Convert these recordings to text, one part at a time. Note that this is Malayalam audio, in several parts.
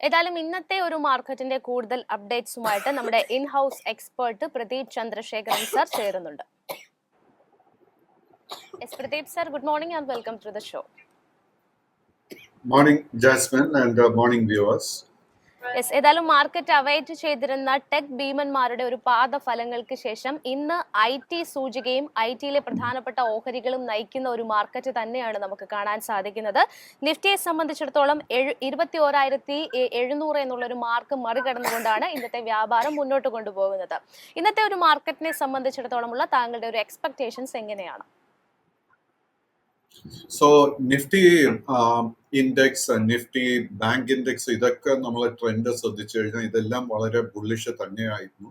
ഏതായാലും ഇന്നത്തെ ഒരു മാർക്കറ്റിന്റെ കൂടുതൽ അപ്ഡേറ്റ്സുമായിട്ട് നമ്മുടെ in house expert Pradeep Chandrasekharan sir ചേരുന്നുണ്ട്. Yes, Pradeep sir, good morning and welcome to the show. Morning, Jasmine, and morning viewers. Yes, ഏതായാലും മാർക്കറ്റ് അവൈറ്റ് ചെയ്തിരുന്ന ടെക് ഭീമന്മാരുടെ ഒരു പാദഫലങ്ങൾക്ക് ശേഷം ഇന്ന് IT സൂചികയും IT-യിലെ പ്രധാനപ്പെട്ട ഓഹരികളും നയിക്കുന്ന ഒരു മാർക്കറ്റ് തന്നെയാണ് നമുക്ക് കാണാൻ സാധിക്കുന്നത്. നിഫ്റ്റിയെ സംബന്ധിച്ചിടത്തോളം 21,700 എന്നുള്ള ഒരു മാർക്ക് മറികടന്നുകൊണ്ടാണ് ഇന്നത്തെ വ്യാപാരം മുന്നോട്ട് കൊണ്ടുപോകുന്നത്. ഇന്നത്തെ ഒരു മാർക്കറ്റിനെ സംബന്ധിച്ചിടത്തോളമുള്ള താങ്കളുടെ ഒരു എക്സ്പെക്ടേഷൻസ് എങ്ങനെയാണ്? So Nifty index, Nifty bank index, ഇതൊക്കെ നമ്മൾ ട്രെൻഡ് ശ്രദ്ധിച്ചു കഴിഞ്ഞാൽ ഇതെല്ലാം വളരെ ബുള്ളിഷ് തന്നെയായിരുന്നു.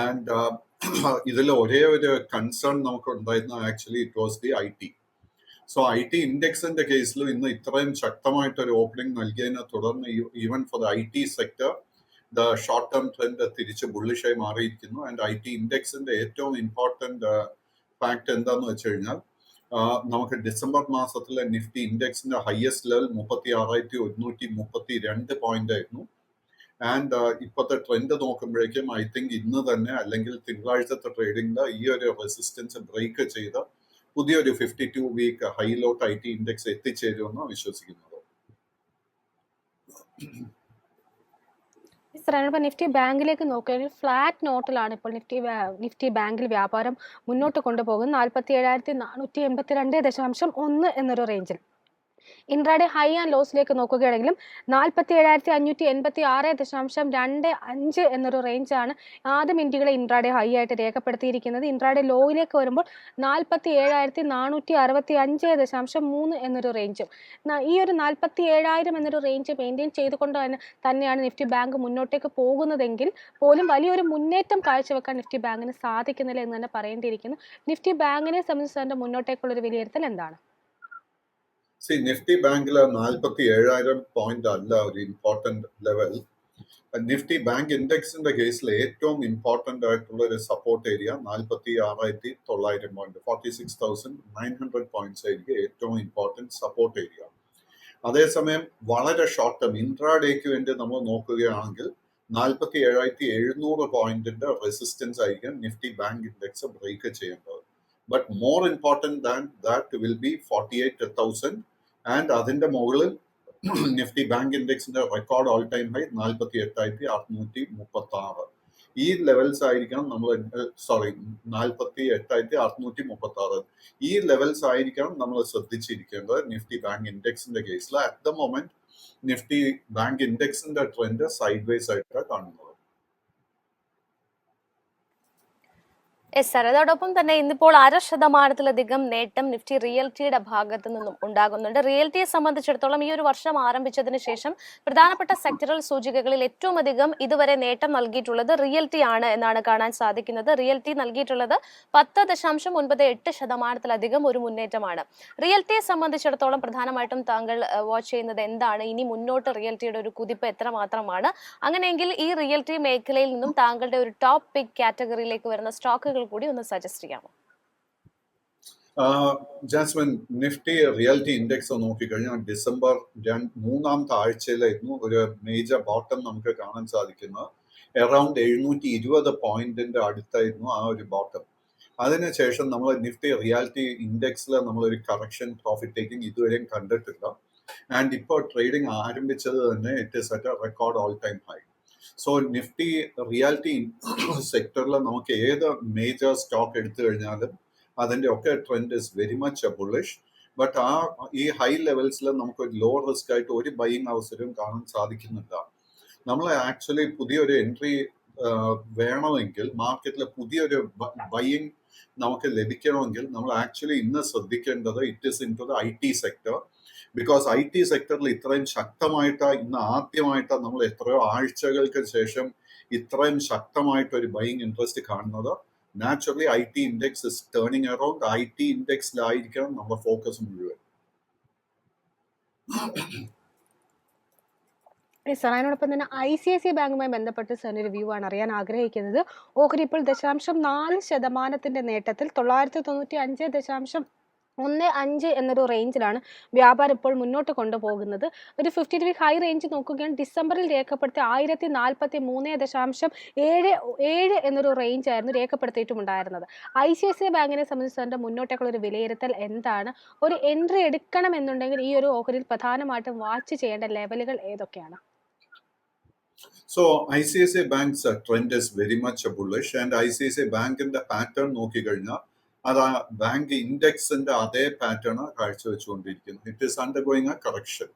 ആൻഡ് ഇതിൽ ഒരേ ഒരു കൺസേൺ നമുക്ക് ഉണ്ടായിരുന്നു, actually it was the IT. So IT ഇൻഡെക്സിന്റെ കേസിലും ഇന്ന് ഇത്രയും ശക്തമായിട്ടൊരു ഓപ്പണിംഗ് നൽകിയതിനെ തുടർന്ന് even for the IT sector the short term trend തിരിച്ച് ബുള്ളിഷായി മാറിയിരിക്കുന്നു. ആൻഡ് IT ഇൻഡെക്സിന്റെ ഏറ്റവും ഇമ്പോർട്ടന്റ് ഫാക്ട് എന്താന്ന് വെച്ച് കഴിഞ്ഞാൽ നമുക്ക് ഡിസംബർ മാസത്തിലെ നിഫ്റ്റി ഇൻഡെക്സിന്റെ ഹയസ്റ്റ് ലെവൽ 36,132 പോയിന്റ് ആയിരുന്നു. ആൻഡ് ഇപ്പോഴത്തെ ട്രെൻഡ് നോക്കുമ്പോഴേക്കും ഐ തിങ്ക് ഇന്ന് തന്നെ അല്ലെങ്കിൽ തിങ്കളാഴ്ചത്തെ ട്രേഡിംഗിൽ ഈ ഒരു റെസിസ്റ്റൻസ് ബ്രേക്ക് ചെയ്ത് പുതിയൊരു 52 വീക്ക് ഹൈലോട്ട് IT ഇൻഡെക്സ് എത്തിച്ചേരുമെന്ന് വിശ്വസിക്കുന്നത്. നിഫ്റ്റി ബാങ്കിലേക്ക് നോക്കുകയാണെങ്കിൽ ഫ്ലാറ്റ് നോട്ടിലാണ് ഇപ്പോൾ നിഫ്റ്റി ബാങ്കിൽ വ്യാപാരം മുന്നോട്ട് കൊണ്ടുപോകുന്നത്. 47,482.1 എന്നൊരു റേഞ്ചിൽ. ഇൻട്രാഡേ ഹൈ ആൻഡ് ലോസിലേക്ക് നോക്കുകയാണെങ്കിലും 47,586.25 എന്നൊരു റേഞ്ചാണ് ആദ്യം ഇന്ത്യകളെ ഇൻട്രാഡേ ഹൈ ആയിട്ട് രേഖപ്പെടുത്തിയിരിക്കുന്നത്. ഇൻട്രാഡേ ലോയിലേക്ക് വരുമ്പോൾ 47,465.3 എന്നൊരു റേഞ്ചും. ഈ ഒരു 47,000 എന്നൊരു റേഞ്ച് മെയിൻറ്റെയിൻ ചെയ്തുകൊണ്ട് തന്നെയാണ് നിഫ്റ്റി ബാങ്ക് മുന്നോട്ടേക്ക് പോകുന്നതെങ്കിൽ പോലും വലിയൊരു മുന്നേറ്റം കാഴ്ചവെക്കാൻ നിഫ്റ്റി ബാങ്കിന് സാധിക്കുന്നില്ല എന്ന് തന്നെ പറയേണ്ടിയിരിക്കുന്നു. നിഫ്റ്റി ബാങ്കിനെ സംബന്ധിച്ച് അതിൻ്റെ മുന്നോട്ടേക്കുള്ള ഒരു വിലയിരുത്തൽ എന്താണ്? നിഫ്റ്റി ബാങ്കിൽ 47,000 പോയിന്റ് അല്ല ഒരു ഇമ്പോർട്ടന്റ് ലെവൽ. നിഫ്റ്റി ബാങ്ക് ഇൻഡെക്സിന്റെ കേസിൽ ഏറ്റവും ഇമ്പോർട്ടന്റ് ആയിട്ടുള്ള ഒരു സപ്പോർട്ട് ഏരിയ 46,900 പോയിന്റ്, 46,900 പോയിന്റ്സ് ആയിരിക്കും ഏറ്റവും ഇമ്പോർട്ടന്റ് സപ്പോർട്ട് ഏരിയ. അതേസമയം വളരെ ഷോർട്ട് ടേം ഇൻട്രാഡേക്ക് വേണ്ടി നമ്മൾ നോക്കുകയാണെങ്കിൽ 47,700 പോയിന്റിന്റെ റെസിസ്റ്റൻസ് ആയിരിക്കും നിഫ്റ്റി ബാങ്ക് ഇൻഡെക്സ് ബ്രേക്ക് ചെയ്യേണ്ടത്. But more important than that will be 48,000. And അതിന്റെ മുകളിൽ നിഫ്റ്റി ബാങ്ക് ഇൻഡെക്സിന്റെ റെക്കോർഡ് ഓൾ ടൈം ഹൈ 48,636. ഈ ലെവൽസ് ആയിരിക്കണം നമ്മൾ 48,636. ഈ ലെവൽസ് ആയിരിക്കണം നമ്മൾ ശ്രദ്ധിച്ചിരിക്കേണ്ടത് നിഫ്റ്റി ബാങ്ക് ഇൻഡെക്സിന്റെ കേസിൽ. At the moment Nifty bank ഇൻഡെക്സിന്റെ ട്രെൻഡ് സൈഡ് വേസ് ആയിട്ടാണ് കാണുന്നത്. യെസ് സർ, അതോടൊപ്പം തന്നെ ഇന്നിപ്പോൾ 0.5% നേട്ടം നിഫ്റ്റി റിയൽറ്റിയുടെ ഭാഗത്തു നിന്നും ഉണ്ടാകുന്നുണ്ട്. റിയൽറ്റിയെ സംബന്ധിച്ചിടത്തോളം ഈ ഒരു വർഷം ആരംഭിച്ചതിന് ശേഷം പ്രധാനപ്പെട്ട സെക്ടറൽ സൂചികകളിൽ ഏറ്റവും അധികം ഇതുവരെ നേട്ടം നൽകിയിട്ടുള്ളത് റിയൽറ്റി ആണ് എന്നാണ് കാണാൻ സാധിക്കുന്നത്. റിയൽറ്റി നൽകിയിട്ടുള്ളത് 10.98% ഒരു മുന്നേറ്റമാണ്. റിയൽറ്റിയെ സംബന്ധിച്ചിടത്തോളം പ്രധാനമായിട്ടും താങ്കൾ വാച്ച് ചെയ്യുന്നത് എന്താണ്? ഇനി മുന്നോട്ട് റിയൽറ്റിയുടെ ഒരു കുതിപ്പ് എത്രമാത്രമാണ്? അങ്ങനെയെങ്കിൽ ഈ റിയൽറ്റി മേഖലയിൽ നിന്നും താങ്കളുടെ ഒരു ടോപ്പ് പിക്ക് കാറ്റഗറിയിലേക്ക് വരുന്ന സ്റ്റോക്കുകൾ കൂടി ഒന്ന് സജസ്റ്റ് ചെയ്യാമോ? ജാസ്മിൻ, നിഫ്റ്റി റിയാലിറ്റി ഇൻഡെക്സ് നോക്കിക്കഴിഞ്ഞാൽ ഡിസംബർ 3-ാമത്തെ ആഴ്ചയിലായിരുന്നു ഒരു മേജർ ബോട്ടം നമുക്ക് കാണാൻ സാധിക്കുന്നത്. അറൌണ്ട് 720 പോയിന്റിന്റെ അടുത്തായിരുന്നു ആ ഒരു ബോട്ടം. അതിനുശേഷം നമ്മൾ നിഫ്റ്റി റിയാലിറ്റി ഇൻഡെക്സിൽ നമ്മളൊരു കറക്ഷൻ പ്രോഫിറ്റ് ടേക്കിംഗ് ഇതുവരെയും കണ്ടിട്ടില്ല. ആൻഡ് ഇപ്പോൾ ട്രേഡിംഗ് ആരംഭിച്ചത് തന്നെ it is at A record all time high. So Nifty reality സെക്ടറിൽ നമുക്ക് ഏത് മേജർ സ്റ്റോക്ക് എടുത്തു കഴിഞ്ഞാലും അതിൻ്റെ ഒക്കെ trend is very much bullish. But ഈ ഹൈ ലെവൽസിൽ നമുക്ക് ലോ റിസ്ക് ആയിട്ട് ഒരു ബൈയിങ് അവസരവും കാണാൻ സാധിക്കുന്നില്ല. നമ്മൾ ആക്ച്വലി പുതിയൊരു എൻട്രി വേണമെങ്കിൽ മാർക്കറ്റിൽ പുതിയൊരു ബൈയിങ് നമുക്ക് ലഭിക്കണമെങ്കിൽ നമ്മൾ ആക്ച്വലി ഇന്ന് ശ്രദ്ധിക്കേണ്ടത് it is into the IT sector. Because IT സെക്ടറിൽ ഇത്രയും ശക്തമായിട്ടാണ് ഇന്ന് ആദ്യമായിട്ടാണ് നമ്മൾ എത്രയോ ആഴ്ചകൾക്ക് ശേഷം ഇത്രയും ശക്തമായിട്ടൊരു ബൈയിങ് ഇൻട്രസ്റ്റ് കാണുന്നത്. Naturally IT index is turning around. IT ഇൻഡെക്സിലായിരിക്കണം നമ്മുടെ ഫോക്കസ് മുഴുവൻ. സാർ, അതിനോടൊപ്പം തന്നെ ICICI ബാങ്കുമായി ബന്ധപ്പെട്ട് സാറിന് ഒരു വ്യൂ ആണ് അറിയാൻ ആഗ്രഹിക്കുന്നത്. ഓഹരി ഇപ്പോൾ 0.4% നേട്ടത്തിൽ 995 1.5 എന്നൊരു റേഞ്ചിലാണ് വ്യാപാരം ഇപ്പോൾ മുന്നോട്ട് കൊണ്ടുപോകുന്നത്. ഒരു 52 വീക്ക് ഹൈ റേഞ്ച് നോക്കുകയാണെങ്കിൽ ഡിസംബറിൽ രേഖപ്പെടുത്തിയ 1043.7 എന്നൊരു റേഞ്ച് ആയിരുന്നു രേഖപ്പെടുത്തിയിട്ടുണ്ടായിരുന്നത്. ICICI ബാങ്കിനെ സംബന്ധിച്ച് അതിൻ്റെ മുന്നോട്ടേക്കുള്ള ഒരു വിലയിരുത്തൽ എന്താണ്? ഒരു എൻട്രി എടുക്കണം എന്നുണ്ടെങ്കിൽ ഈ ഒരു ഓഹരിയിൽ പ്രധാനമായിട്ടും വാച്ച് ചെയ്യേണ്ട ലെവലുകൾ ഏതൊക്കെയാണ്? So ICICI Bank's trend is very much bullish, and ICICI ബാങ്കിന്റെ പാറ്റേൺ നോക്കിക്കഴിഞ്ഞാൽ അത് ആ ബാങ്ക് ഇൻഡെക്സിന്റെ അതേ പാറ്റേൺ കാഴ്ചവെച്ചുകൊണ്ടിരിക്കുന്നു. It is undergoing a correction.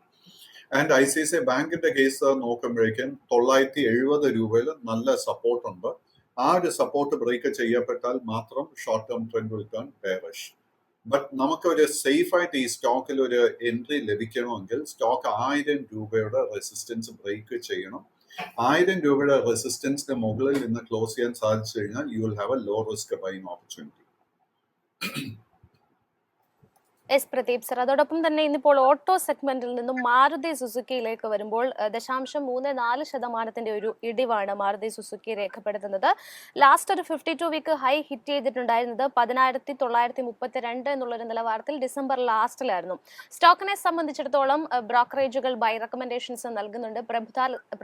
And ICICI ബാങ്കിന്റെ കേസ് നോക്കുമ്പോഴേക്കും 970 രൂപയിൽ നല്ല സപ്പോർട്ട് ഉണ്ട്. ആ ഒരു സപ്പോർട്ട് ബ്രേക്ക് ചെയ്യപ്പെട്ടാൽ മാത്രം short term trend will turn bearish. But നമുക്കൊരു സേഫ് ആയിട്ട് ഈ സ്റ്റോക്കിൽ ഒരു എൻട്രി ലഭിക്കണമെങ്കിൽ സ്റ്റോക്ക് 1000 രൂപയുടെ റെസിസ്റ്റൻസ് ബ്രേക്ക് ചെയ്യണം. 1000 രൂപയുടെ റെസിസ്റ്റൻസിന് മുകളിൽ നിന്ന് ക്ലോസ് ചെയ്യാൻ സാധിച്ചു കഴിഞ്ഞാൽ you will have a low risk buying opportunity. Yes Pradeep sir, അതോടൊപ്പം തന്നെ ഇന്നിപ്പോൾ ഓട്ടോ സെഗ്മെന്റിൽ നിന്നും മാരുതി സുസുക്കിയിലേക്ക് വരുമ്പോൾ 0.34% ഒരു ഇടിവാണ് മാരുതി സുസുക്കി രേഖപ്പെടുത്തുന്നത്. ലാസ്റ്റ് ഒരു 52 വീക്ക് ഹൈ ഹിറ്റ് ചെയ്തിട്ടുണ്ടായിരുന്നത് 10,932 എന്നുള്ളൊരു നിലവാരത്തിൽ ഡിസംബർ ലാസ്റ്റിലായിരുന്നു. സ്റ്റോക്കിനെ സംബന്ധിച്ചിടത്തോളം ബ്രോക്കറേജുകൾ ബൈ റെക്കമെൻഡേഷൻസ് നൽകുന്നുണ്ട്.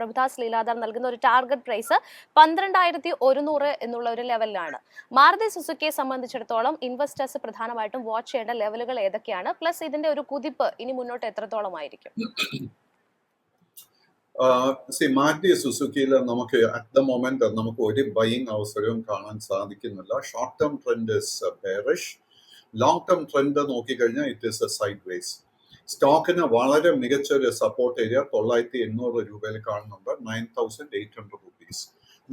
പ്രഭുദാസ് ലീലാധർ നൽകുന്ന ഒരു ടാർഗറ്റ് പ്രൈസ് 12,100 എന്നുള്ള ഒരു ലെവലിലാണ്. മാരുതി സുസുക്കിയെ സംബന്ധിച്ചിടത്തോളം ഇൻവെസ്റ്റേഴ്സ് പ്രധാനമായിട്ടും വാച്ച് ചെയ്യേണ്ട ലെവലുകൾ ഏതൊക്കെയാണ്? പ്ലസ് ഇതിന്റെ ഒരു കുതിപ്പ് ഇനി മുന്നോട്ട് എത്രത്തോളമായിരിക്കും? മാരുതി സുസുക്കിയിൽ നമുക്ക് അറ്റ് ദ മൊമെന്റ് നമുക്ക് ഒരു ബൈയിങ് അവസരവും കാണാൻ സാധിക്കുന്നില്ല. Short term trend is bearish. Long term trend നോക്കിക്കഴിഞ്ഞാൽ it is a sideways. സ്റ്റോക്കിന് വളരെ മികച്ച ഒരു സപ്പോർട്ട് ഏരിയ 9,800 രൂപയിൽ കാണുന്നുണ്ട്, 9,800 rupees.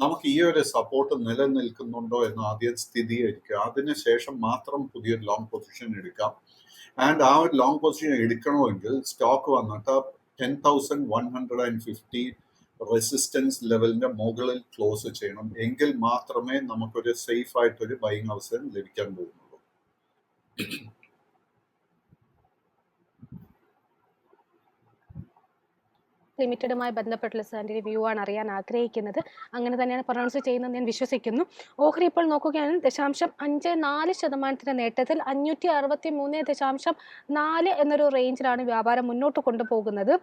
നമുക്ക് ഈ ഒരു സപ്പോർട്ട് നിലനിൽക്കുന്നുണ്ടോ എന്ന് ആദ്യം സ്ഥിരീകരിക്കുക. അതിനുശേഷം മാത്രം പുതിയൊരു ലോങ് പൊസിഷൻ എടുക്കാം. ആൻഡ് ആ ഒരു ലോങ് പൊസിഷൻ എടുക്കണമെങ്കിൽ സ്റ്റോക്ക് വന്നിട്ട് 10,150 റെസിസ്റ്റൻസ് ലെവലിന്റെ മുകളിൽ ക്ലോസ് ചെയ്യണം. എങ്കിൽ മാത്രമേ നമുക്കൊരു സേഫ് ആയിട്ടൊരു ബൈങ് അവസരം ലഭിക്കാൻ പോകുന്നുള്ളൂ. ലിമിറ്റഡുമായി ബന്ധപ്പെട്ടുള്ള സാറിൻ്റെ വ്യൂ ആണ് അറിയാൻ ആഗ്രഹിക്കുന്നത്. അങ്ങനെ തന്നെയാണ് പ്രൊണൗൺസ് ചെയ്യുന്നത് ഞാൻ വിശ്വസിക്കുന്നു. ഓഹരി ഇപ്പോൾ നോക്കുകയാണെങ്കിൽ 0.54% നേട്ടത്തിൽ 563.4 എന്നൊരു റേഞ്ചിലാണ് വ്യാപാരം മുന്നോട്ട് കൊണ്ടുപോകുന്നത്.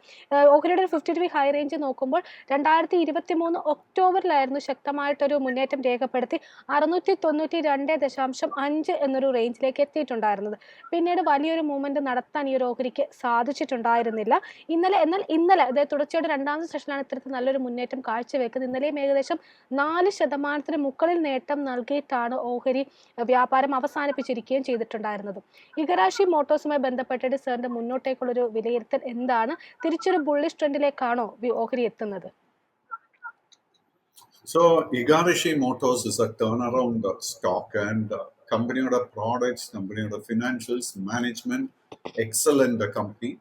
ഓഹരിയുടെ ഒരു 52 വീക്ക് ഹൈ റേഞ്ച് നോക്കുമ്പോൾ 2023 ഒക്ടോബറിലായിരുന്നു ശക്തമായിട്ടൊരു മുന്നേറ്റം രേഖപ്പെടുത്തി 692.5 എന്നൊരു റേഞ്ചിലേക്ക് എത്തിയിട്ടുണ്ടായിരുന്നത്. പിന്നീട് വലിയൊരു മൂവ്മെന്റ് നടത്താൻ ഈ ഒരു ഓഹരിക്ക് സാധിച്ചിട്ടുണ്ടായിരുന്നില്ല. എന്നാൽ ഇന്നലെ അതായത് തുടർച്ചയുടെ രണ്ടാമത്തെ സെഷനിലാണ് ഇത്തരത്തിൽ നല്ലൊരു മുന്നേറ്റം കാഴ്ചവെക്കുന്നത്. ഇന്നലെയും ഏകദേശം 4% മുകളിൽ നേട്ടം നൽകിയിട്ടാണ് ഓഹരി വ്യാപാരം അവസാനിപ്പിച്ചിരിക്കുകയും ചെയ്തിട്ടുണ്ടായിരുന്നത്. ഇഗറാഷി മോട്ടോഴ്സുമായി ബന്ധപ്പെട്ടിട്ട് സാറിന്റെ മുന്നോട്ടേക്കുള്ളൊരു വിലയിരുത്തൽ എന്താണ്? തിരിച്ചൊരു ബുള്ളിഷ് ട്രെൻഡിലേക്കാണോ ഓഹരി എത്തുന്നത്? So Igarashi Motors is a turnaround stock, and companyയുടെ products, companyയുടെ financials, management, excellent company.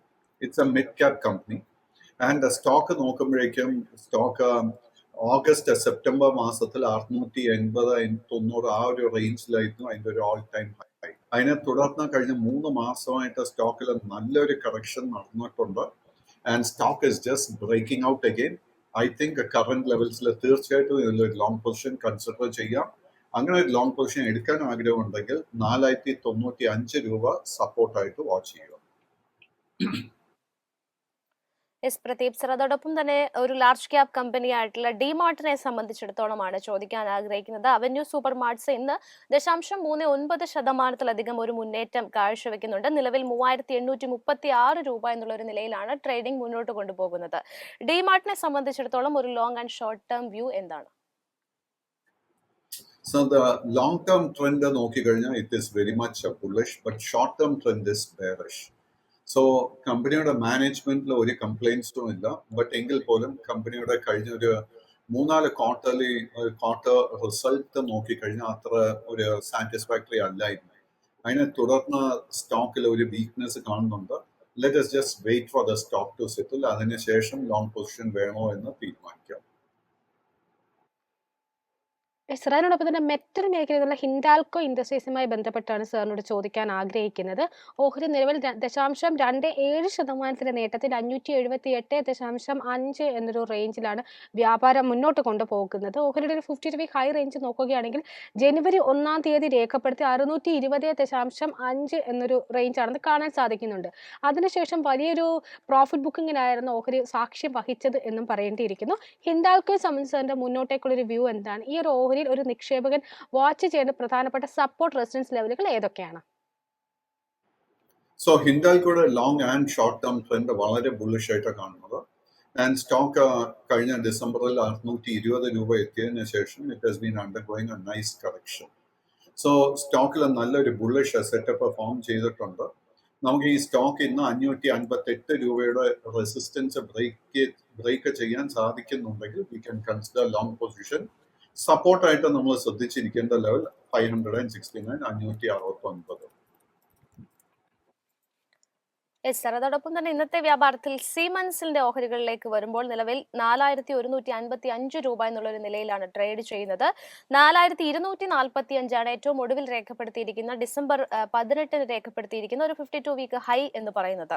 It's a mid-cap company. And stock നോക്കുമ്പോഴേക്കും സ്റ്റോക്ക് ഓഗസ്റ്റ് സെപ്റ്റംബർ മാസത്തിൽ 680-900 ആ ഒരു റേഞ്ചിലായിരുന്നു അതിന്റെ ഒരു ഓൾ ടൈം ഹൈ. അതിനെ തുടർന്ന് കഴിഞ്ഞ 3 മാസമായിട്ട് സ്റ്റോക്കിൽ നല്ലൊരു കറക്ഷൻ നടന്നിട്ടുണ്ട്. And stock is just breaking out again. I think current ലെവൽസിൽ തീർച്ചയായിട്ടും ഇതിലൊരു ലോങ് പൊസിഷൻ കൺസിഡർ ചെയ്യാം. അങ്ങനെ ഒരു ലോങ് പൊസിഷൻ എടുക്കാൻ ആഗ്രഹമുണ്ടെങ്കിൽ 4,095 രൂപ സപ്പോർട്ടായിട്ട് വാച്ച് ചെയ്യുക. എസ് പ്രദീപ് സർ, അതോടൊപ്പം തന്നെ ഒരു ലാർജ് ക്യാപ് കമ്പനി ആയിട്ടുള്ള ഡിമാർട്ടിനെ സംബന്ധിച്ചിടത്തോളമാണ് ചോദിക്കാൻ ആഗ്രഹിക്കുന്നത്. അവന്യൂ സൂപ്പർ മാർട്ട്സ് ഇന്ന് 0.39% ഒരു മുന്നേറ്റം കാഴ്ചവെക്കുന്നുണ്ട്. നിലവിൽ 3,836 രൂപ എന്നുള്ള ഒരു നിലയിലാണ് ട്രേഡിംഗ് മുന്നോട്ട് കൊണ്ടുപോകുന്നത്. ഡിമാർട്ടിനെ സംബന്ധിച്ചിടത്തോളം ഒരു long and short term view എന്താണ്? So the long-term trend നോക്കിക്കഴിഞ്ഞാൽ it is very much bullish, but short-term trend is bearish. So കമ്പനിയുടെ മാനേജ്മെന്റിൽ ഒരു കംപ്ലൈൻസും ഇല്ല. ബട്ട് എങ്കിൽ പോലും കമ്പനിയുടെ കഴിഞ്ഞ ഒരു 3-4 ക്വാർട്ടർ റിസൾട്ട് നോക്കിക്കഴിഞ്ഞാൽ അത്ര ഒരു സാറ്റിസ്ഫാക്ടറി അല്ലായിരുന്നു. അതിനെ തുടർന്ന് സ്റ്റോക്കിൽ ഒരു വീക്ക്നെസ് കാണുന്നുണ്ട്. Let us just wait for the stock to settle. അതിനുശേഷം ലോങ് പൊസിഷൻ വേണോ എന്ന് തീരുമാനിക്കാം. ഇസ്രായേലിനോടൊപ്പം തന്നെ മെറ്റൽ മേഖലയിലുള്ള ഹിൻഡാൽകോ ഇൻഡസ്ട്രീസുമായി ബന്ധപ്പെട്ടാണ് സാറിനോട് ചോദിക്കാൻ ആഗ്രഹിക്കുന്നത്. ഓഹരി നിലവിൽ 0.27% നേട്ടത്തിൽ 578.5 എന്നൊരു റേഞ്ചിലാണ് വ്യാപാരം മുന്നോട്ട് കൊണ്ടുപോകുന്നത്. ഓഹരിയുടെ ഒരു 52 വീക്ക് ഹൈ റേഞ്ച് നോക്കുകയാണെങ്കിൽ ജനുവരി 1-ാം തീയതി രേഖപ്പെടുത്തി 620.5 എന്നൊരു റേഞ്ചാണെന്ന് കാണാൻ സാധിക്കുന്നുണ്ട്. അതിനുശേഷം വലിയൊരു പ്രോഫിറ്റ് ബുക്കിങ്ങിനായിരുന്നു ഓഹരി സാക്ഷ്യം വഹിച്ചത് എന്നും പറയേണ്ടിയിരിക്കുന്നു. ഹിൻഡാൽകോയെ സംബന്ധിച്ച് അതിന്റെ മുന്നോട്ടേക്കുള്ളൊരു വ്യൂ എന്താണ്? ഈ ഒരു ഓഹരിയിൽ ഒരു നിക്ഷേപകൻ വാച്ച് ചെയ്യേണ്ട പ്രധാനപ്പെട്ട സപ്പോർട്ട് റെസിസ്റ്റൻസ് ലെവലുകൾ ഏതൊക്കെയാണ്? സോ ഹിൻഡാൽകോയുടെ long and short term trend വളരെ ബുള്ളിഷ് ആയിട്ടാണ് കാണുന്നത്. ആൻഡ് സ്റ്റോക്ക് കഴിഞ്ഞ ഡിസംബറിൽ 620 രൂപ എത്തിയതിനു ശേഷം it has been undergoing A nice correction. So സ്റ്റോക്കിൽ നല്ലൊരു ബുള്ളിഷ് സെറ്റപ്പ് ഫോം ചെയ്തിട്ടുണ്ട്. നമുക്ക് ഈ സ്റ്റോക്ക് ഇന്ന് 558 രൂപയുടെ റെസിസ്റ്റൻസ് ബ്രേക്ക് ചെയ്യാൻ സാധിക്കുന്നുണ്ടെങ്കിൽ we can consider long position. സപ്പോർട്ടായിട്ട് നമ്മൾ ശ്രദ്ധിച്ചിരിക്കേണ്ട ലെവൽ 569, 569. യെസ് സർ, അതോടൊപ്പം തന്നെ ഇന്നത്തെ വ്യാപാരത്തിൽ സീമൻസിന്റെ ഓഹരികളിലേക്ക് വരുമ്പോൾ നിലവിൽ 4155 രൂപ എന്നുള്ളൊരു നിലയിലാണ് ട്രേഡ് ചെയ്യുന്നത്. 4245 ഏറ്റവും ഒടുവിൽ രേഖപ്പെടുത്തിയിരിക്കുന്ന ഡിസംബർ 18 രേഖപ്പെടുത്തിയിരിക്കുന്ന ഒരു 52 വീക്ക് ഹൈ എന്ന് പറയുന്നത്.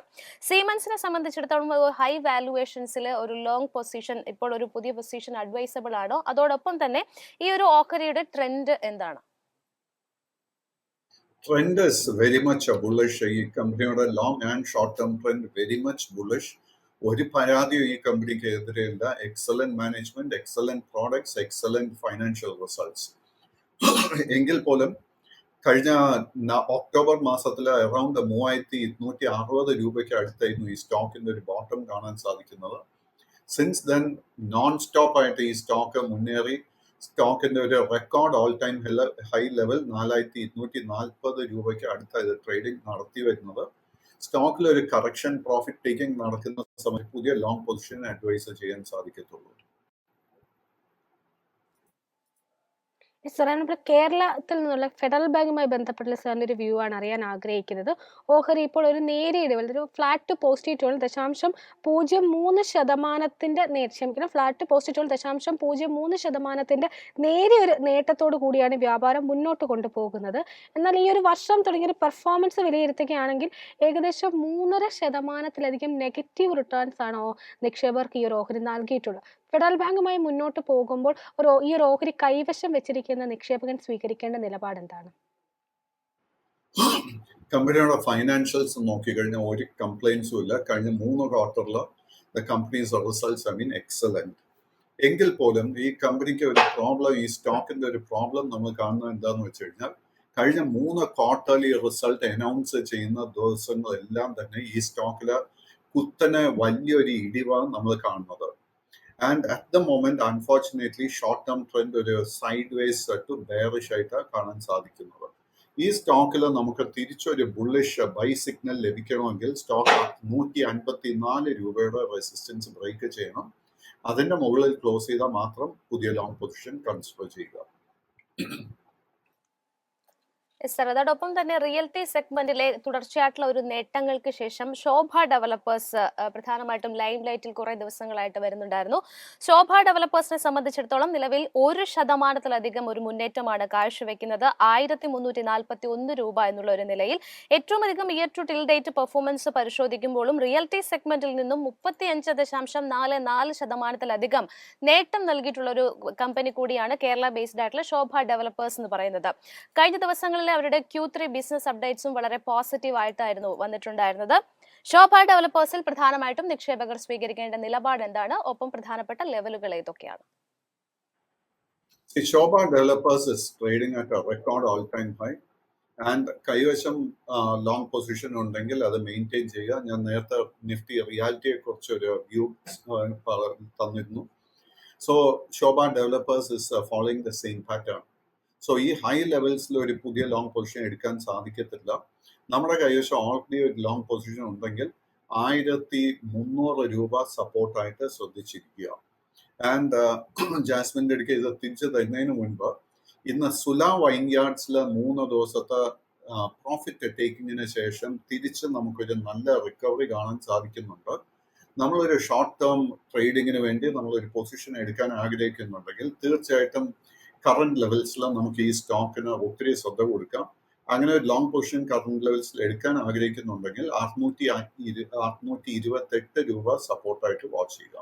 സീമൻസിനെ സംബന്ധിച്ചിടത്തോളം ഹൈ വാല്യുവേഷൻസിൽ ഒരു ലോങ് പൊസിഷൻ ഇപ്പോൾ ഒരു പുതിയ പൊസിഷൻ അഡ്വൈസബിൾ ആണോ? അതോടൊപ്പം തന്നെ ഈ ഒരു ഓഹരിയുടെ ട്രെൻഡ് എന്താണ്? Trend is very much bullish. ഈ കമ്പനിയുടെ long and short term trend very much bullish. ഒരു പരാതിയും ഈ കമ്പനിക്ക് എതിരെയില്ല. Excellent management, excellent products, excellent financial results. എങ്കിൽ പോലും കഴിഞ്ഞ ഒക്ടോബർ മാസത്തിൽ അറൌണ്ട് 3260 രൂപയ്ക്ക് അടുത്തായിരുന്നു ഈ സ്റ്റോക്കിന്റെ ഒരു ബോട്ടം കാണാൻ സാധിക്കുന്നത്. സിൻസ് ദെൻ നോൺ സ്റ്റോപ്പ് ആയിട്ട് ഈ സ്റ്റോക്ക് മുന്നേറി സ്റ്റോക്കിന്റെ ഒരു record all time high level 4240 രൂപയ്ക്ക് അടുത്ത ഇത് ട്രേഡിംഗ് നടത്തി വരുന്നത്. സ്റ്റോക്കിൽ ഒരു കറക്ഷൻ പ്രോഫിറ്റ് ടേക്കിംഗ് നടക്കുന്ന സമയത്ത് പുതിയ ലോങ് പൊസിഷൻ അഡ്വൈസ് ചെയ്യാൻ സാധിക്കത്തുള്ളൂ. സാറേ, നമ്മുടെ കേരളത്തിൽ നിന്നുള്ള ഫെഡറൽ ബാങ്കുമായി ബന്ധപ്പെട്ടുള്ള സാറിൻ്റെ ഒരു വ്യൂ ആണ് അറിയാൻ ആഗ്രഹിക്കുന്നത്. ഓഹരി ഇപ്പോൾ ഒരു നേരിയ ഇടവേള, ഒരു ഫ്ലാറ്റ് ടു പോസിറ്റീവ് ടോണിൽ 0.03% ഫ്ലാറ്റ് ടു പോസിറ്റീവ് ടോണിൽ 0.03% നേരിയ ഒരു നേട്ടത്തോടു കൂടിയാണ് വ്യാപാരം മുന്നോട്ട് കൊണ്ടുപോകുന്നത്. എന്നാൽ ഈ ഒരു വർഷം തുടങ്ങിയൊരു പെർഫോമൻസ് വിലയിരുത്തുകയാണെങ്കിൽ ഏകദേശം 3.5%-ലധികം നെഗറ്റീവ് റിട്ടേൺസ് ആണോ നിക്ഷേപകർക്ക് ഈ ഒരു ഓഹരി നൽകിയിട്ടുള്ളത്. ഫെഡറൽ ബാങ്കുമായി മുന്നോട്ട് പോകുമ്പോൾ ഈ ഒരു ഓഹരി കൈവശം വെച്ചിരിക്കുന്ന നിക്ഷേപകൻ സ്വീകരിക്കേണ്ട നിലപാട് എന്താണ്? കമ്പനിയുടെ ഫൈനാൻഷ്യൽസ് നോക്കിക്കഴിഞ്ഞാൽ ഒരു കംപ്ലൈൻസും ഇല്ല. കഴിഞ്ഞ 3 ക്വാർട്ടറിൽ the companies results I mean excellent. എങ്കിൽ പോലും ഈ കമ്പനിക്ക് ഒരു പ്രോബ്ലം, ഈ സ്റ്റോക്കിന്റെ ഒരു പ്രോബ്ലം നമ്മൾ കാണുന്നത് എന്താണെന്ന് വെച്ച് കഴിഞ്ഞാൽ കഴിഞ്ഞ 3 ക്വാർട്ടർലി റിസൾട്ട് അനൗൺസ് ചെയ്യുന്ന ദിവസങ്ങളെല്ലാം തന്നെ ഈ സ്റ്റോക്കിൽ കുത്തനെ വലിയൊരു ഇടിവാണ് നമ്മൾ കാണുന്നത്. And at the moment, unfortunately, short-term trend ഒരു sideways to bearish ആയിട്ട് കാണാൻ സാധിക്കുന്നത്. ഈ സ്റ്റോക്കിൽ നമുക്ക് തിരിച്ചൊരു ബുള്ളിഷ് ബൈ സിഗ്നൽ ലഭിക്കണമെങ്കിൽ സ്റ്റോക്ക് 154 രൂപയുടെ റെസിസ്റ്റൻസ് ബ്രേക്ക് ചെയ്യണം. അതിന്റെ മുകളിൽ ക്ലോസ് ചെയ്താൽ മാത്രം പുതിയ ലോങ് പൊസിഷൻ കൺസിഡർ ചെയ്യുക. സർ, അതോടൊപ്പം തന്നെ റിയൽറ്റി സെഗ്മെന്റിലെ തുടർച്ചയായിട്ടുള്ള ഒരു നേട്ടങ്ങൾക്ക് ശേഷം ശോഭ ഡെവലപ്പേഴ്സ് പ്രധാനമായിട്ടും ലൈം ലൈറ്റിൽ കുറെ ദിവസങ്ങളായിട്ട് വരുന്നുണ്ടായിരുന്നു. ശോഭ ഡെവലപ്പേഴ്സിനെ സംബന്ധിച്ചിടത്തോളം നിലവിൽ 1%-ലധികം ഒരു മുന്നേറ്റമാണ് കാഴ്ചവെക്കുന്നത്. 1341 രൂപ എന്നുള്ള ഒരു നിലയിൽ ഏറ്റവും അധികം year to till date performance പരിശോധിക്കുമ്പോഴും റിയൽറ്റി സെഗ്മെന്റിൽ നിന്നും 35.44%-ലധികം നേട്ടം നൽകിയിട്ടുള്ള ഒരു കമ്പനി കൂടിയാണ് കേരള ബേസ്ഡ് ആയിട്ടുള്ള ശോഭ ഡെവലപ്പേഴ്സ് എന്ന് പറയുന്നത്. കഴിഞ്ഞ ദിവസങ്ങളിൽ അവരുടെ Q3 ബിസിനസ് അപ്ഡേറ്റ്സും വളരെ പോസിറ്റീവ് ആയിട്ടായിരുന്നു വന്നിട്ടുണ്ടായിരുന്നത്. ശോഭ ഡെവലപ്പേഴ്സിൽ പ്രധാനമായിട്ടും നിക്ഷേപകർ സ്വീകരിക്കേണ്ട നിലപാട് എന്താണ്? ഒപ്പം പ്രധാനപ്പെട്ട ലെവലുകൾ ഏതൊക്കെയാണ്? ശോഭ developers is trading at a record all time high and കൈവശം ലോങ് പൊസിഷൻ ഉണ്ടെങ്കിൽ അത് മെയിൻറ്റെയിൻ ചെയ്യുക. ഞാൻ നേരത്തെ നിഫ്റ്റി റിയാലിറ്റിയെ കുറിച്ച് ഒരു വ്യൂ തന്നിരുന്നു. So Shobha developers is following the same pattern. So ഈ ഹൈ ലെവൽസിൽ ഒരു പുതിയ ലോങ് പൊസിഷൻ എടുക്കാൻ സാധിക്കത്തില്ല. നമ്മുടെ കൈവശം ഓൾറെഡി ഒരു ലോങ് പൊസിഷൻ ഉണ്ടെങ്കിൽ 1300 രൂപ സപ്പോർട്ടായിട്ട് ശ്രദ്ധിച്ചിരിക്കുക. ആൻഡ് ജാസ്മിൻ്റെ അടുക്ക് ഇത് തിരിച്ചു തരുന്നതിന് മുൻപ് ഇന്ന് സുല വൈൻയാർഡ്സിൽ 3 ദിവസത്തെ പ്രോഫിറ്റ് ടേക്കിങ്ങിന് ശേഷം തിരിച്ച് നമുക്കൊരു നല്ല റിക്കവറി കാണാൻ സാധിക്കുന്നുണ്ട്. നമ്മളൊരു ഷോർട്ട് ടേം ട്രേഡിങ്ങിന് വേണ്ടി നമ്മളൊരു പൊസിഷൻ എടുക്കാൻ ആഗ്രഹിക്കുന്നുണ്ടെങ്കിൽ തീർച്ചയായിട്ടും കറണ്ട് ലെവൽസിൽ നമുക്ക് ഈ സ്റ്റോക്കിന് ഒത്തിരി ശ്രദ്ധ കൊടുക്കാം. അങ്ങനെ ഒരു ലോങ് പൊസിഷൻ കറണ്ട് ലെവൽസിൽ എടുക്കാൻ ആഗ്രഹിക്കുന്നുണ്ടെങ്കിൽ 628 രൂപ സപ്പോർട്ടായിട്ട് വാച്ച് ചെയ്യുക.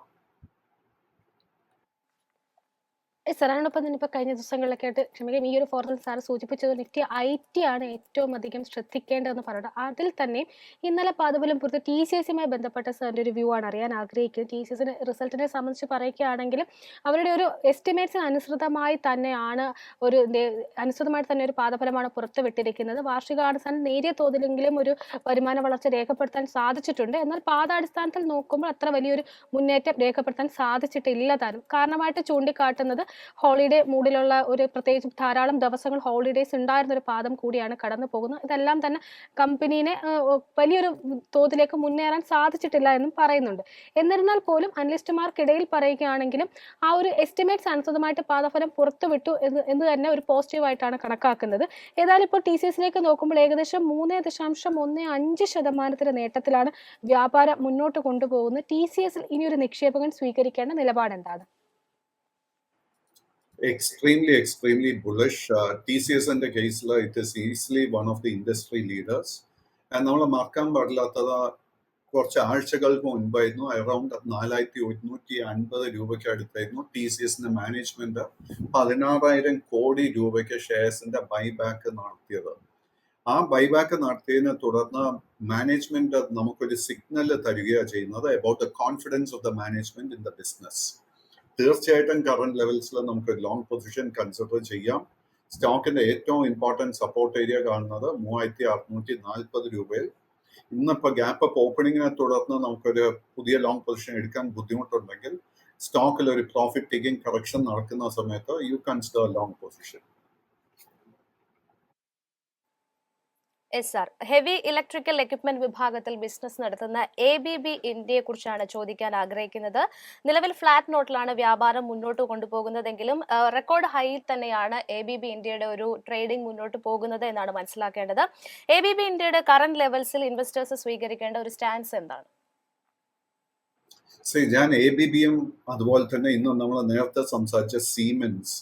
സാർ അതിനൊപ്പം തന്നെ ഇപ്പോൾ കഴിഞ്ഞ ദിവസങ്ങളിലൊക്കെ ആയിട്ട് ക്ഷമിക്കും ഈ ഒരു ഫോറത്തിൽ സാർ സൂചിപ്പിച്ചത് നിഫ്റ്റി IT ആണ് ഏറ്റവും അധികം ശ്രദ്ധിക്കേണ്ടതെന്ന് പറയുന്നത്. അതിൽ തന്നെ ഇന്നലെ പാതപോലും പുറത്ത് TCSയുമായി ബന്ധപ്പെട്ട സാറിൻ്റെ ഒരു വ്യൂ ആണ് അറിയാൻ ആഗ്രഹിക്കുന്നത്. TCSന്റെ റിസൾട്ടിനെ സംബന്ധിച്ച് പറയുകയാണെങ്കിൽ അവരുടെ ഒരു എസ്റ്റിമേറ്റ്സിന് അനുസൃതമായി തന്നെയാണ് അനുസൃതമായിട്ട് തന്നെ ഒരു പാദഫലമാണ് പുറത്ത് വിട്ടിരിക്കുന്നത്. വാർഷികാടിസ്ഥാനത്തിൽ നേരിയ തോതിലെങ്കിലും ഒരു വരുമാന വളർച്ച രേഖപ്പെടുത്താൻ സാധിച്ചിട്ടുണ്ട്. എന്നാൽ പാദാടിസ്ഥാനത്തിൽ നോക്കുമ്പോൾ അത്ര വലിയൊരു മുന്നേറ്റം രേഖപ്പെടുത്താൻ സാധിച്ചിട്ടില്ല താനും. കാരണമായിട്ട് ചൂണ്ടിക്കാട്ടുന്നത് ഹോളിഡേ മൂഡിലുള്ള ഒരു പ്രത്യേകിച്ച് ധാരാളം ദിവസങ്ങൾ ഹോളിഡേയ്സ് ഉണ്ടായിരുന്ന ഒരു പാദം കൂടിയാണ് കടന്നു പോകുന്നത്. ഇതെല്ലാം തന്നെ കമ്പനീനെ വലിയൊരു തോതിലേക്ക് മുന്നേറാൻ സാധിച്ചിട്ടില്ല എന്നും പറയുന്നുണ്ട്. എന്നിരുന്നാൽ പോലും അനലിസ്റ്റുമാർക്കിടയിൽ പറയുകയാണെങ്കിലും ആ ഒരു എസ്റ്റിമേറ്റ്സ് അനുസൃതമായിട്ട് പാദഫലം പുറത്തുവിട്ടു എന്ന് തന്നെ ഒരു പോസിറ്റീവായിട്ടാണ് കണക്കാക്കുന്നത്. ഏതായാലും ഇപ്പോൾ TCSലേക്ക് നോക്കുമ്പോൾ ഏകദേശം 3.15% നേട്ടത്തിലാണ് വ്യാപാരം മുന്നോട്ട് കൊണ്ടുപോകുന്നത്. TCSൽ ഇനിയൊരു നിക്ഷേപകൻ സ്വീകരിക്കേണ്ട നിലപാട് എന്താണ്? Extremely bullish. TCSന്റെ കേസിൽ it is easily one of the industry leaders. നമ്മൾ മറക്കാൻ പാടില്ലാത്തത് കുറച്ച് ആഴ്ചകൾക്ക് മുൻപായിരുന്നു അറൌണ്ട് 4150 രൂപയ്ക്ക് അടുത്തായിരുന്നു TCSന്റെ മാനേജ്മെന്റ് 16,000 കോടി രൂപയ്ക്ക് ഷെയർസിന്റെ ബൈബാക്ക് നടത്തിയത്. ആ ബൈബാക്ക് നടത്തിയതിനെ തുടർന്ന് മാനേജ്മെന്റ് നമുക്കൊരു സിഗ്നൽ തരികയാണ് ചെയ്യുന്നത് about the confidence of the management in the business. തീർച്ചയായിട്ടും കറണ്ട് ലെവൽസിൽ നമുക്ക് ലോങ് പൊസിഷൻ കൺസിഡർ ചെയ്യാം. സ്റ്റോക്കിന്റെ ഏറ്റവും ഇമ്പോർട്ടൻറ്റ് സപ്പോർട്ട് ഏരിയ കാണുന്നത് 3640 രൂപയിൽ. ഇന്നിപ്പോൾ ഗ്യാപ്പ് അപ്പ് ഓപ്പണിങ്ങിനെ തുടർന്ന് നമുക്കൊരു പുതിയ ലോങ് പൊസിഷൻ എടുക്കാൻ ബുദ്ധിമുട്ടുണ്ടെങ്കിൽ സ്റ്റോക്കിൽ ഒരു പ്രോഫിറ്റ് ടേക്കിംഗ് കറക്ഷൻ നടക്കുന്ന സമയത്ത് U consider long position. SR heavy electrical equipment വിഭാഗത്തിൽ ബിസിനസ് നടത്തുന്ന ABB ഇന്ത്യയെ കുറിച്ചാണ് ചോദിക്കാൻ ആഗ്രഹിക്കുന്നത്. നിലവിൽ ഫ്ലാറ്റ് നോട്ടിലാണ് വ്യാപാരം മുന്നോട്ട് കൊണ്ടുപോകുന്നതെങ്കിലും റെക്കോർഡ് ഹൈയിൽ തന്നെയാണ് ABB ഇന്ത്യയുടെ ഒരു ട്രേഡിംഗ് മുന്നോട്ട് പോകുന്നത് എന്നാണ് മനസ്സിലാക്കേണ്ടത്. ABB ഇന്ത്യയുടെ കറന്റ് ലെവൽസിൽ ഇൻവെസ്റ്റേഴ്സ് സ്വീകരിക്കേണ്ട ഒരു സ്റ്റാൻസ് എന്താണ്? ഞാൻ ABBയും അതുപോലെ തന്നെ ഇന്ന് നമ്മൾ നേരത്തെ സംസാരിച്ച സീമെൻസ്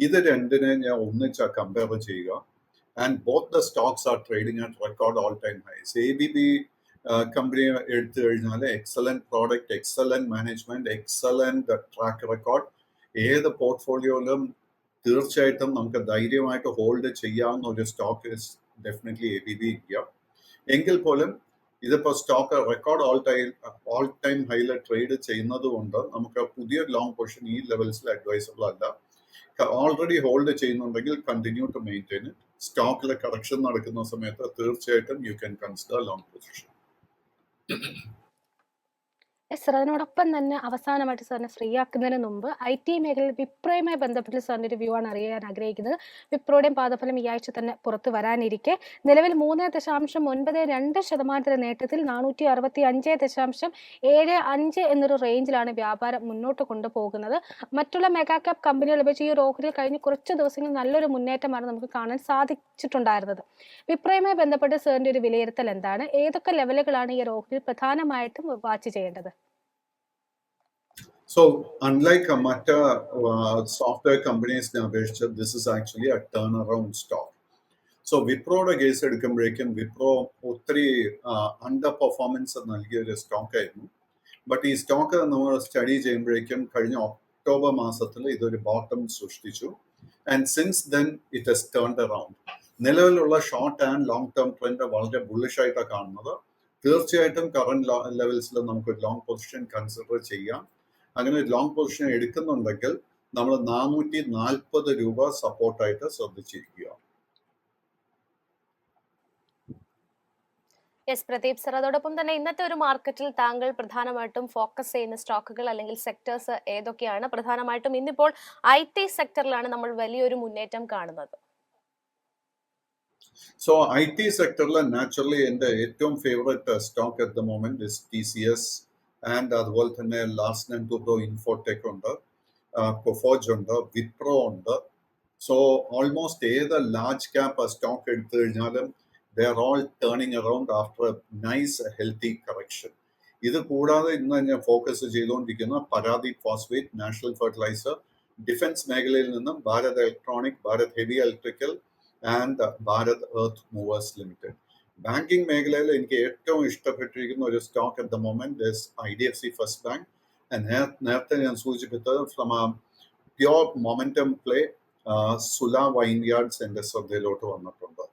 ഇത് രണ്ടിനെ ഞാൻ ഒന്നിച്ചാ കമ്പയർ ചെയ്യുക. And both the stocks are trading at record all-time highs. ABB company എടുത്തു കഴിഞ്ഞാൽ excellent product, excellent management, excellent track record. ഏത് പോർട്ട്ഫോളിയോയിലും തീർച്ചയായിട്ടും നമുക്ക് ധൈര്യമായിട്ട് ഹോൾഡ് ചെയ്യാവുന്ന ഒരു stock is definitely ABB India. എങ്കിൽ പോലും ഇതിപ്പോൾ സ്റ്റോക്ക് റെക്കോർഡ് ഓൾ ടൈം ഹൈയിൽ ട്രേഡ് ചെയ്യുന്നത് കൊണ്ട് നമുക്ക് പുതിയ ലോങ് പൊസിഷൻ ഈ ലെവൽസിൽ അഡ്വൈസബിൾ അല്ല. ഓൾറെഡി ഹോൾഡ് ചെയ്യുന്നുണ്ടെങ്കിൽ കണ്ടിന്യൂ ടു മെയിൻറ്റെയിൻ ഇറ്റ്. സ്റ്റോക്കിലെ കറക്ഷൻ നടക്കുന്ന സമയത്ത് തീർച്ചയായിട്ടും you can consider long position. Sir അതിനോടൊപ്പം തന്നെ അവസാനമായിട്ട് സാറിനെ ഫ്രീ ആക്കുന്നതിന് മുമ്പ് IT മേഖലയിൽ വിപ്രോയുമായി ബന്ധപ്പെട്ട് സാറിൻ്റെ ഒരു വ്യൂ ആണ് അറിയാൻ ആഗ്രഹിക്കുന്നത്. വിപ്രോയുടെയും പാദഫലം ഈ ആഴ്ച തന്നെ പുറത്ത് വരാനിരിക്കെ നിലവിൽ 3.92% നേട്ടത്തിൽ 465.75 എന്നൊരു റേഞ്ചിലാണ് വ്യാപാരം മുന്നോട്ട് കൊണ്ടുപോകുന്നത്. മറ്റുള്ള മെഗാ ക്യാപ് കമ്പനികളെ വെച്ച് ഈ ഒരു ഓഹരിയിൽ കഴിഞ്ഞ് കുറച്ച് ദിവസങ്ങൾ നല്ലൊരു മുന്നേറ്റമാണ് നമുക്ക് കാണാൻ സാധിച്ചിട്ടുണ്ടായിരുന്നത്. വിപ്രോയുമായി ബന്ധപ്പെട്ട് സാറിൻ്റെ ഒരു വിലയിരുത്തൽ എന്താണ്? ഏതൊക്കെ ലെവലുകളാണ് ഈ ഒരു ഓഹരിയിൽ പ്രധാനമായിട്ടും വാച്ച് ചെയ്യേണ്ടത്? So, unlike മറ്റ് സോഫ്റ്റ്വെയർ കമ്പനീസിനെ അപേക്ഷിച്ച് this is actually a turnaround stock. So വിപ്രോയുടെ കേസ് എടുക്കുമ്പോഴേക്കും വിപ്രോ ഒത്തിരി അണ്ടർ പെർഫോമൻസ് നൽകിയ ഒരു സ്റ്റോക്കായിരുന്നു. ബട്ട് ഈ സ്റ്റോക്ക് നമ്മൾ സ്റ്റഡി ചെയ്യുമ്പോഴേക്കും കഴിഞ്ഞ ഒക്ടോബർ മാസത്തിൽ ഇതൊരു ബോട്ടം സൃഷ്ടിച്ചു. And since then it has turned around. നിലവിലുള്ള short and long term trend വളരെ ബുള്ളിഷ് ആയിട്ടാണ് കാണുന്നത്. തീർച്ചയായിട്ടും കറന്റ് ലെവൽസിൽ നമുക്ക് ലോങ് പൊസിഷൻ കൺസിഡർ ചെയ്യാം. അങ്ങനെ ലോങ് പൊസിഷൻ എടുക്കുന്നുണ്ടെങ്കിൽ നമ്മൾ 440 രൂപ സപ്പോർട്ടായിട്ട് ശ്രദ്ധിച്ചിരിക്കുക. യെസ് പ്രദീപ് സർ, അതോടൊപ്പം തന്നെ ഇന്നത്തെ ഒരു മാർക്കറ്റിൽ താങ്കൾ പ്രധാനമായിട്ടും ഫോക്കസ് ചെയ്യുന്ന സ്റ്റോക്കുകൾ അല്ലെങ്കിൽ സെക്ടേഴ്സ് ഏതൊക്കെയാണ്? പ്രധാനമായിട്ടും ഇന്നിപ്പോൾ IT സെക്ടറിലാണ് നമ്മൾ വലിയൊരു മുന്നേറ്റം കാണുന്നത്. സോ IT സെക്ടറിൽ നാച്ചുറലി എൻ്റെ ഏറ്റവും favourite stock at the moment is TCS and അതുപോലെ തന്നെ ലാർസൻ ആൻഡ് ടൂബ്രോ ഇൻഫോടെക് ഉണ്ട്, കൊഫോർജ് ഉണ്ട്, വിപ്രോ ഉണ്ട്. സോ ഓൾമോസ്റ്റ് ഏത് ലാർജ് ക്യാപ്പ് സ്റ്റോക്ക് എടുത്തു കഴിഞ്ഞാലും they are all turning around after a nice healthy correction. ഇത് കൂടാതെ ഇന്ന് ഞാൻ ഫോക്കസ് ചെയ്തുകൊണ്ടിരിക്കുന്ന Paradeep phosphate, national fertiliser, defence മേഖലയിൽ നിന്നും Bharat electronic, Bharat heavy electrical and Bharat earth movers limited. Banking മേഖലയിൽ എനിക്ക് ഏറ്റവും ഇഷ്ടപ്പെട്ടിരിക്കുന്ന ഒരു stock at the moment is IDFC first bank. നേരത്തെ ഞാൻ സൂചിപ്പിച്ചത് from a pure momentum play Sula vineyards എൻ്റെ ശ്രദ്ധയിലോട്ട് വന്നിട്ടുണ്ട്.